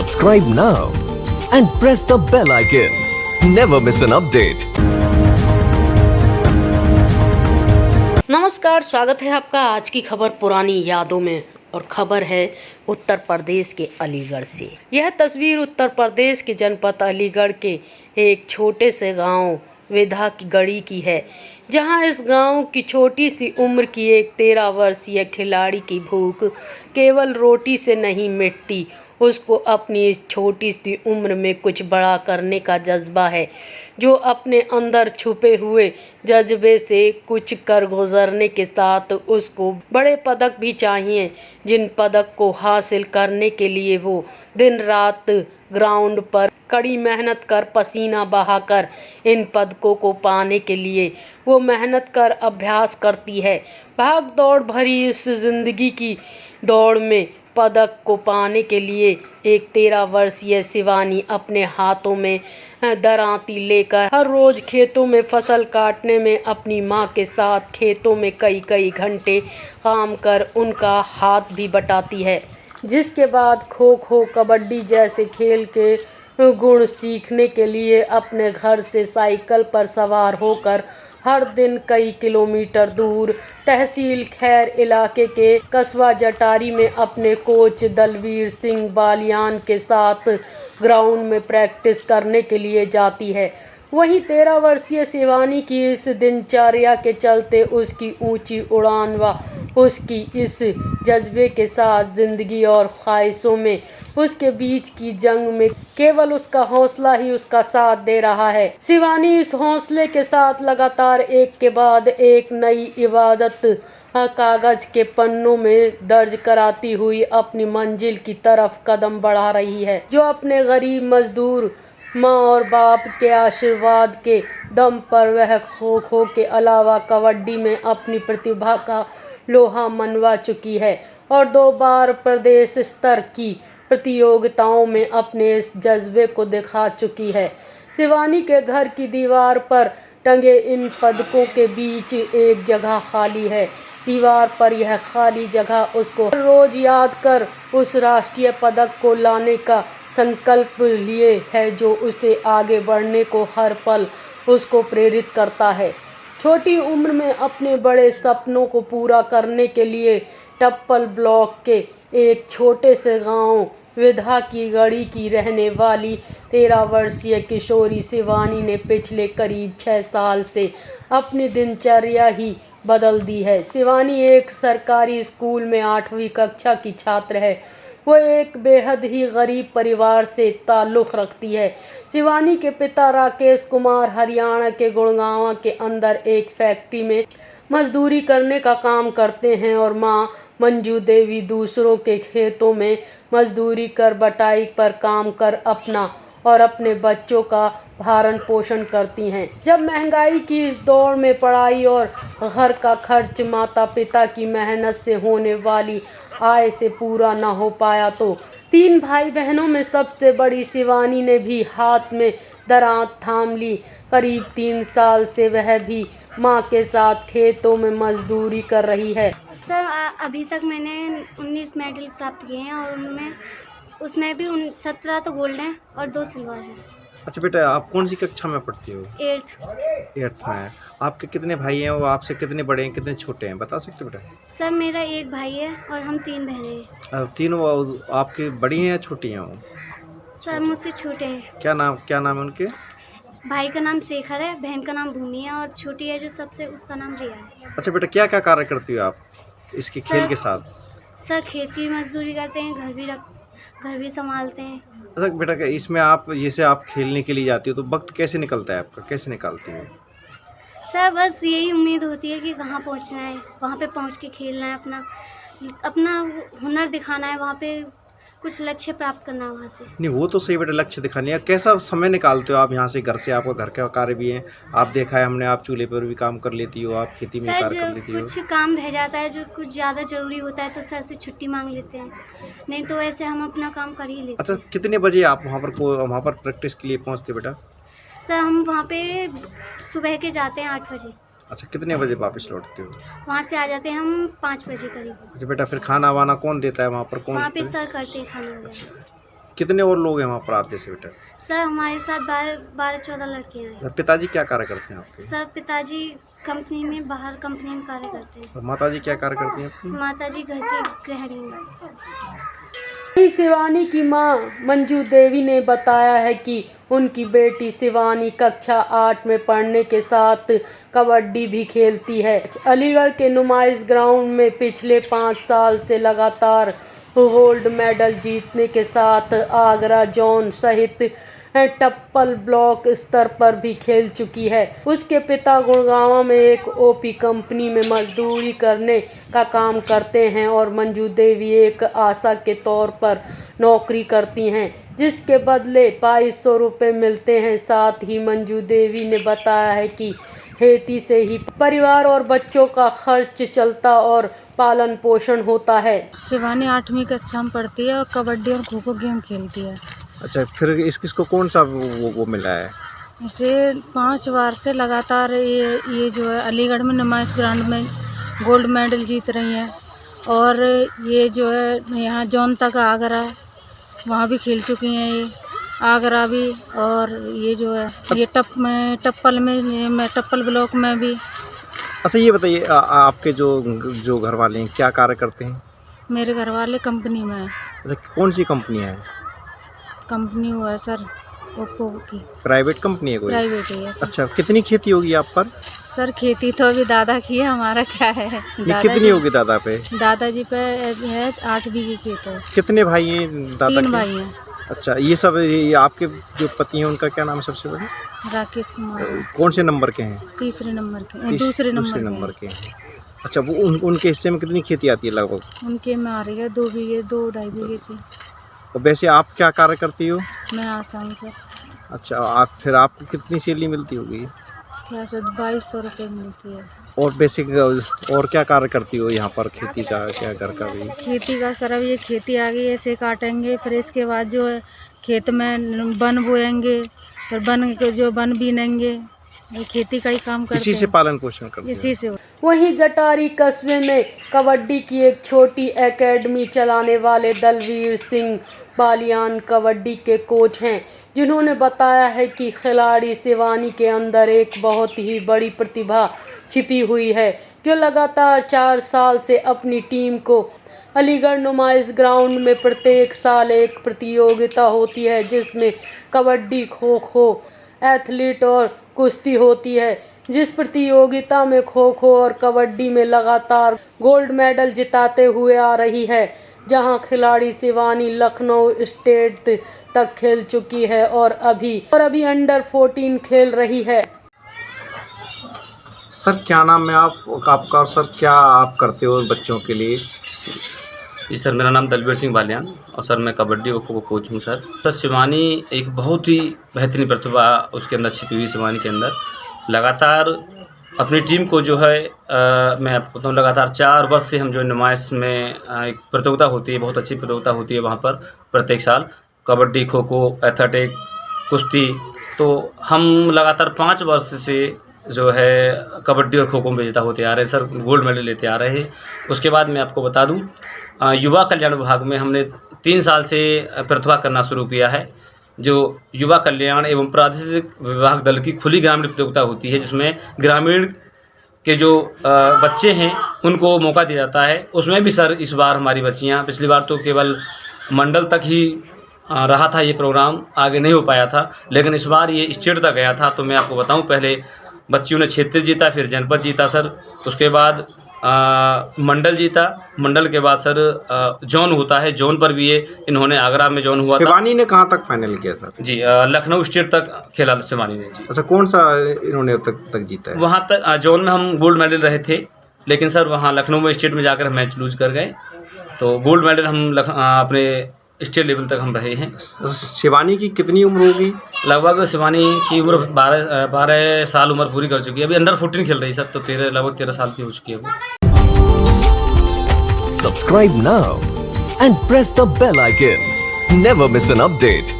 Subscribe now and press the bell icon. Never miss an update. नमस्कार, स्वागत है आपका आज की खबर पुरानी यादों में। और खबर है उत्तर प्रदेश के अलीगढ़ से। यह तस्वीर उत्तर प्रदेश के जनपद अलीगढ़ के एक छोटे से गांव विधा की गढ़ी की है, जहां इस गांव की छोटी सी उम्र की एक 13 वर्षीय खिलाड़ी की भूख केवल रोटी से नहीं मिटती। उसको अपनी इस छोटी सी उम्र में कुछ बड़ा करने का जज्बा है, जो अपने अंदर छुपे हुए जज्बे से कुछ कर गुजरने के साथ उसको बड़े पदक भी चाहिए, जिन पदक को हासिल करने के लिए वो दिन रात ग्राउंड पर कड़ी मेहनत कर पसीना बहाकर इन पदकों को पाने के लिए वो मेहनत कर अभ्यास करती है। भाग दौड़ भरी इस जिंदगी की दौड़ में पदक को पाने के लिए एक 13 वर्षीय शिवानी अपने हाथों में दरांती लेकर हर रोज खेतों में फसल काटने में अपनी मां के साथ खेतों में कई घंटे काम कर उनका हाथ भी बटाती है। जिसके बाद खो खो कबड्डी जैसे खेल के गुण सीखने के लिए अपने घर से साइकिल पर सवार होकर हर दिन कई किलोमीटर दूर तहसील खैर इलाके के कस्बा जटारी में अपने कोच दलवीर सिंह बालियान के साथ ग्राउंड में प्रैक्टिस करने के लिए जाती है। वहीं 13 वर्षीय शिवानी की इस दिनचर्या के चलते उसकी ऊंची उड़ान व उसकी इस जज्बे के साथ जिंदगी और ख्वाहिशों में उसके बीच की जंग में केवल उसका हौसला ही उसका साथ दे रहा है। शिवानी इस हौसले के साथ लगातार एक के बाद एक नई इबादत कागज के पन्नों में दर्ज कराती हुई अपनी मंजिल की तरफ कदम बढ़ा रही है, जो अपने गरीब मजदूर माँ और बाप के आशीर्वाद के दम पर वह खो खो के अलावा कबड्डी में अपनी प्रतिभा का लोहा मनवा चुकी है और 2 बार प्रदेश स्तर की प्रतियोगिताओं में अपने इस जज्बे को दिखा चुकी है। शिवानी के घर की दीवार पर टंगे इन पदकों के बीच एक जगह खाली है। दीवार पर यह खाली जगह उसको हर रोज याद कर उस राष्ट्रीय पदक को लाने का संकल्प लिए है, जो उसे आगे बढ़ने को हर पल उसको प्रेरित करता है। छोटी उम्र में अपने बड़े सपनों को पूरा करने के लिए टप्पल ब्लॉक के एक छोटे से गांव विधा की गढ़ी की रहने वाली 13 वर्षीय किशोरी शिवानी ने पिछले करीब 6 साल से अपनी दिनचर्या ही बदल दी है। शिवानी एक सरकारी स्कूल में 8वीं कक्षा की छात्र है। वो एक बेहद ही गरीब परिवार से ताल्लुक़ रखती है। शिवानी के पिता राकेश कुमार हरियाणा के गुड़गांव के अंदर एक फैक्ट्री में मजदूरी करने का काम करते हैं और मां मंजू देवी दूसरों के खेतों में मजदूरी कर बटाई पर काम कर अपना और अपने बच्चों का भरण पोषण करती हैं। जब महंगाई की इस दौड़ में पढ़ाई और घर का खर्च माता पिता की मेहनत से होने वाली आय से पूरा न हो पाया तो 3 भाई बहनों में सबसे बड़ी शिवानी ने भी हाथ में दरांत थाम ली। करीब 3 साल से वह भी मां के साथ खेतों में मजदूरी कर रही है। सर अभी तक मैंने 19 मेडल प्राप्त किए हैं और उसमें भी 17 तो गोल्ड हैं और 2 सिल्वर हैं। अच्छा बेटा, आप कौन सी कक्षा में पढ़ती हो? 8th। में है। आपके कितने भाई हैं? वो आपसे कितने बड़े हैं, कितने छोटे हैं, बता सकते हो बेटा? सर मेरा एक भाई है और हम 3 बहनें हैं। तीनों आपकी बड़ी हैं या छोटी हैं वो? सर मुझसे छोटे हैं। क्या नाम है उनके? भाई का नाम शेखर है, बहन का नाम भूमि है और छोटी है जो सबसे, उसका नाम रिया है। अच्छा बेटा, क्या क्या कार्य करती हो आप इसके खेल के साथ? सर खेती मजदूरी करते हैं, घर भी संभालते हैं। अच्छा बेटा, इसमें आप जैसे आप खेलने के लिए जाती हो तो वक्त कैसे निकलता है आपका, कैसे निकालती हो? सर बस यही उम्मीद होती है कि कहाँ पहुँचना है, वहाँ पे पहुँच के खेलना है, अपना हुनर दिखाना है, वहाँ पे कुछ लक्ष्य प्राप्त करना है वहाँ से। नहीं वो तो सही बेटा, लक्ष्य दिखानी है। कैसा समय निकालते हो आप यहाँ से, घर से? आपका घर का कार्य भी है, आप देखा है हमने, आप चूल्हे पर भी काम कर लेती हो, आप खेती में कार्य कर लेती हो। कुछ काम रह जाता है जो कुछ ज़्यादा ज़रूरी होता है तो सर से छुट्टी मांग लेते हैं, नहीं तो ऐसे हम अपना काम कर ही लेते हैं। अच्छा, कितने बजे आप वहाँ पर प्रैक्टिस के लिए पहुँचते बेटा? सर हम वहाँ पे सुबह के जाते हैं 8 बजे। अच्छा, कितने बजे वापस लौटते हो? वहाँ से आ जाते हैं हम 5 बजे करीब। अच्छा बेटा, फिर खाना वाना कौन देता है वहाँ पर? वहाँ पे सर करते हैं खाना वगैरह। कितने और लोग हैं वहाँ पर आप जैसे बेटा? सर हमारे साथ 12-14 लड़कियाँ हैं। पिताजी क्या कार्य करते हैं आपके? सर पिताजी कंपनी में, बाहर कंपनी में कार्य करते हैं। और माताजी क्या कार्य करती हैं आपकी? माताजी घर की गृहिणी हैं। वहीं शिवानी की मां मंजू देवी ने बताया है कि उनकी बेटी शिवानी कक्षा 8 में पढ़ने के साथ कबड्डी भी खेलती है। अलीगढ़ के नुमाइश ग्राउंड में पिछले 5 साल से लगातार गोल्ड मेडल जीतने के साथ आगरा जोन सहित टप्पल ब्लॉक स्तर पर भी खेल चुकी है। उसके पिता गुड़गांव में एक ओपी कंपनी में मजदूरी करने का काम करते हैं और मंजू देवी एक आशा के तौर पर नौकरी करती हैं, जिसके बदले 2200 रुपये मिलते हैं। साथ ही मंजू देवी ने बताया है कि खेती से ही परिवार और बच्चों का खर्च चलता और पालन पोषण होता है। शिवानी 8वीं कक्षा में पढ़ती है और कबड्डी और खो खो गेम खेलती है। अच्छा, फिर इसको कौन सा वो मिला है? इसे 5 बार से लगातार ये जो है अलीगढ़ में नुमाइश ग्राउंड में गोल्ड मेडल जीत रही हैं और ये जो है यहाँ जोन तक आगरा वहाँ भी खेल चुकी हैं, ये आगरा भी, और ये जो है ये टप्पल में टप्पल ब्लॉक में भी। अच्छा ये बताइए, आपके जो घर वाले हैं क्या कार्य करते हैं? मेरे घर वाले कंपनी में है। अच्छा, कौन सी कंपनियाँ हैं? कंपनी हुआ है सर ओप्पो की। प्राइवेट कंपनी है कोई? प्राइवेट है। अच्छा, कितनी खेती होगी आप पर? सर खेती तो अभी दादा की है, हमारा क्या है। ये कितनी होगी दादा पे? दादाजी पे है 8 बीघे खेत है। कितने भाई हैं दादा 3 के? भाई हैं। अच्छा, ये सब ये आपके जो पति हैं उनका क्या नाम है सबसे बड़े? राकेश कुमार। कौन से नंबर के हैं? तीसरे नंबर के, दूसरे नंबर के हैं। अच्छा, वो उनके हिस्से में कितनी खेती आती है लगभग? उनके में आ रही है 2 बीघे 2-2.5 बीघे से। और वैसे आप क्या कार्य करती हो? मैं आसाम से। अच्छा, आप फिर आपको कितनी सैलरी मिलती होगी? क्या सर 2200 रुपये मिलती है। और बेसिक और क्या कार्य करती हो यहाँ पर? खेती का क्या, घर का भी? खेती का सर अब ये खेती आ गई, ऐसे काटेंगे, फिर इसके बाद जो है खेत में वन बोएंगे, फिर वन बीनेंगे, ये खेती का ही काम करते इसी हैं। से पालन पोषण करते इसी से। वहीं जटारी कस्बे में कबड्डी की एक छोटी एकेडमी चलाने वाले दलवीर सिंह बालियान कबड्डी के कोच हैं, जिन्होंने बताया है कि खिलाड़ी शिवानी के अंदर एक बहुत ही बड़ी प्रतिभा छिपी हुई है, जो लगातार 4 साल से अपनी टीम को अलीगढ़ नुमाइश ग्राउंड में प्रत्येक साल एक प्रतियोगिता होती है, जिसमें कबड्डी, खो खो, एथलीट और कुश्ती होती है। जिस प्रतियोगिता में खो खो और कबड्डी में लगातार गोल्ड मेडल जिताते हुए आ रही है, जहां खिलाड़ी शिवानी लखनऊ स्टेट तक खेल चुकी है और अभी अंडर 14 खेल रही है। सर क्या नाम है आपका और सर क्या आप करते हो बच्चों के लिए? जी सर, मेरा नाम दलवीर सिंह बालियान और सर मैं कबड्डी और खो खो कोच हूँ। सर शिवानी एक बहुत ही बेहतरीन प्रतिभा उसके अंदर छिपी हुई। शिवानी के अंदर लगातार अपनी टीम को जो है मैं आपको बताऊँ, लगातार 4 वर्ष से हम जो नुमाइश में एक प्रतियोगिता होती है, बहुत अच्छी प्रतियोगिता होती है वहाँ पर प्रत्येक साल, कबड्डी, खो खो, एथलेटिक, कुश्ती। तो हम लगातार 5 वर्ष से जो है कबड्डी और खो खो में विजेता होते आ रहे हैं सर, गोल्ड मेडल लेते आ रहे हैं। उसके बाद मैं आपको बता दूं, युवा कल्याण विभाग में हमने 3 साल से प्रतिभा करना शुरू किया है, जो युवा कल्याण एवं प्रादेशिक विभाग दल की खुली ग्रामीण प्रतियोगिता होती है, जिसमें ग्रामीण के जो बच्चे हैं उनको मौका दिया जाता है। उसमें भी सर इस बार हमारी बच्चियाँ, पिछली बार तो केवल मंडल तक ही रहा था ये प्रोग्राम, आगे नहीं हो पाया था, लेकिन इस बार ये स्टेट तक गया था। तो मैं आपको बताऊं, पहले बच्चियों ने क्षेत्र जीता, फिर जनपद जीता सर, उसके बाद मंडल जीता, मंडल के बाद सर जोन होता है, जोन पर भी ये इन्होंने आगरा में जोन हुआ था। शिवानी ने कहाँ तक फाइनल किया सर? जी लखनऊ स्टेट तक खेला शिवानी ने जी। अच्छा, कौन सा इन्होंने अब तक जीता है? वहाँ तक जोन में हम गोल्ड मेडल रहे थे, लेकिन सर वहाँ लखनऊ में स्टेट में जाकर मैच लूज कर गए, तो गोल्ड मेडल हम अपने स्टेट लेवल तक हम रहे हैं। शिवानी की कितनी उम्र होगी? लगभग शिवानी की उम्र 12 साल उम्र पूरी कर चुकी है। अभी अंडर 14 खेल रही है सर, तो लगभग 13 साल की हो चुकी है वो। Subscribe now and press the bell icon. Never miss an update.